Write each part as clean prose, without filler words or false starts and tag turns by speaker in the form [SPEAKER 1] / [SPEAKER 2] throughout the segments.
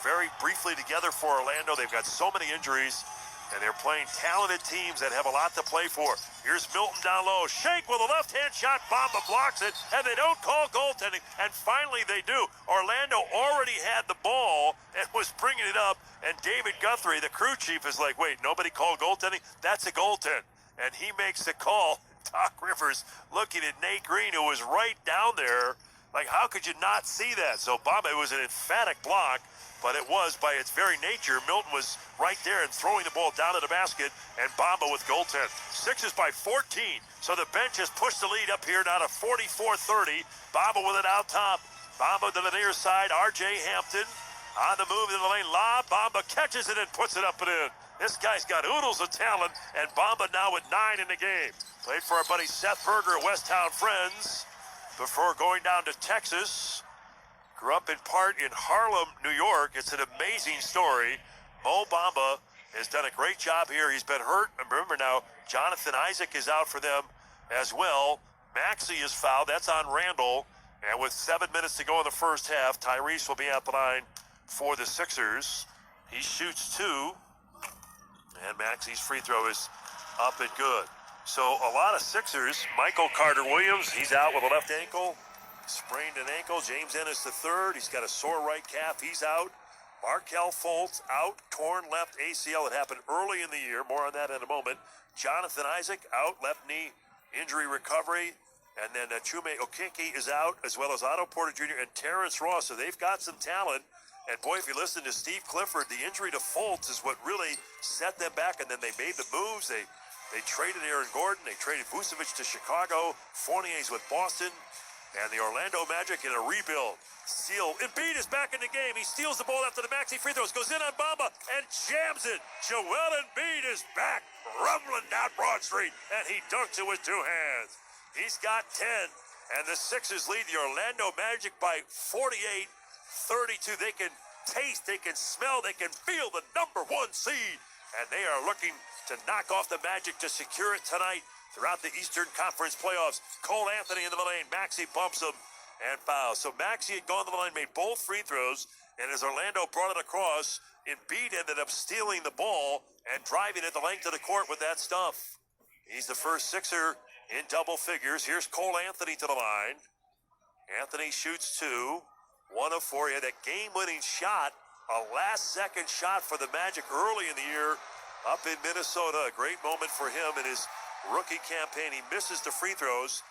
[SPEAKER 1] very briefly together for Orlando. They've got so many injuries, and they're playing talented teams that have a lot to play for. Here's Milton down low. Shake with a left-hand shot. Bamba blocks it, and they don't call goaltending. And finally they do. Orlando already had the ball and was bringing it up, and David Guthrie, the crew chief, is like, wait, nobody called goaltending? That's a goaltend. And he makes the call. Doc Rivers looking at Nate Green, who was right down there. Like, how could you not see that? So Bamba, it was an emphatic block, but it was, by its very nature, Milton was right there and throwing the ball down to the basket, and Bamba with goaltend. Sixers by 14, so the bench has pushed the lead up here now to 44-30. Bamba with it out top. Bamba to the near side. R.J. Hampton on the move in the lane. Lob. Bamba catches it and puts it up and in. This guy's got oodles of talent, and Bamba now with 9 in the game. Played for our buddy Seth Berger at Westtown Friends before going down to Texas. Grew up in part in Harlem, New York. It's an amazing story. Mo Bamba has done a great job here. He's been hurt. And remember now, Jonathan Isaac is out for them as well. Maxey is fouled. That's on Randall. And with 7 minutes to go in the first half, Tyrese will be at the line for the Sixers. He shoots 2. And Maxey's free throw is up and good. So a lot of Sixers. Michael Carter-Williams, he's out with a left ankle. Sprained an ankle. James Ennis III, he's got a sore right calf. He's out. Markelle Fultz out. Torn left ACL. It happened early in the year. More on that in a moment. Jonathan Isaac out. Left knee injury recovery. And then Chume Okeke is out, as well as Otto Porter Jr. and Terrence Ross. So they've got some talent. And boy, if you listen to Steve Clifford, the injury to Fultz is what really set them back. And then they made the moves. They traded Aaron Gordon. They traded Vucevic to Chicago. Fournier's with Boston. And the Orlando Magic in a rebuild. Steal. Embiid is back in the game. He steals the ball after the Maxey free throws. Goes in on Bamba and jams it. Joel Embiid is back, rumbling down Broad Street. And he dunks it with 2 hands. He's got 10. And the Sixers lead the Orlando Magic by 48-32. They can taste, they can smell, they can feel the #1 seed. And they are looking to knock off the Magic to secure it tonight throughout the Eastern Conference playoffs. Cole Anthony into the lane. Maxey bumps him and fouls. So Maxey had gone to the line, made both free throws, and as Orlando brought it across, Embiid ended up stealing the ball and driving it the length of the court with that stuff. He's the first Sixer in double figures. Here's Cole Anthony to the line. Anthony shoots 2. 1 of 4. He had that game-winning shot, a last-second shot for the Magic early in the year up in Minnesota. A great moment for him in his rookie campaign. He misses the free throws,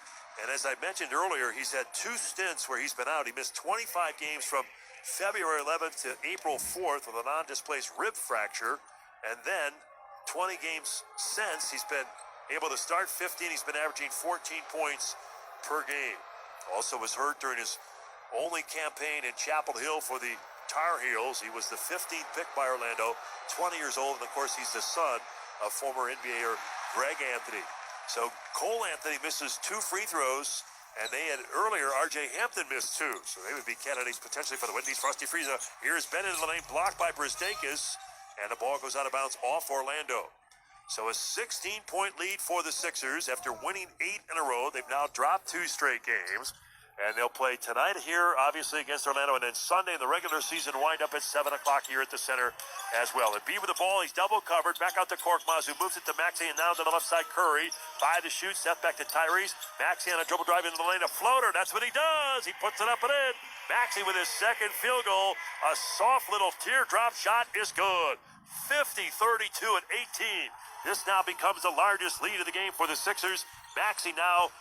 [SPEAKER 1] and as I mentioned earlier, he's had 2 stints where he's been out. He missed 25 games from February 11th to April 4th with a non-displaced rib fracture, and then 20 games since. He's been able to start 15. He's been averaging 14 points per game. Also was hurt during his only campaign in Chapel Hill for the Tar Heels. He was the 15th pick by Orlando, 20 years old, and of course he's the son of former NBAer Greg Anthony. So Cole Anthony misses 2 free throws, and they had earlier R.J. Hampton missed 2. So they would be candidates potentially for the Wendy's Frosty Frieza. Here's Bennett in the lane, blocked by Bristakis, and the ball goes out of bounds off Orlando. So a 16-point lead for the Sixers after winning 8 in a row. They've now dropped 2 straight games. And they'll play tonight here, obviously, against Orlando. And then Sunday, the regular season wind up at 7 o'clock here at the center as well. And B with the ball. He's double covered. Back out to Korkmaz, who moves it to Maxey. And now to the left side, Curry. By the shoot. Step back to Tyrese. Maxey on a dribble drive into the lane. A floater. That's what he does. He puts it up and in. Maxey with his second field goal. A soft little teardrop shot is good. 50-32 at 18. This now becomes the largest lead of the game for the Sixers. Maxey now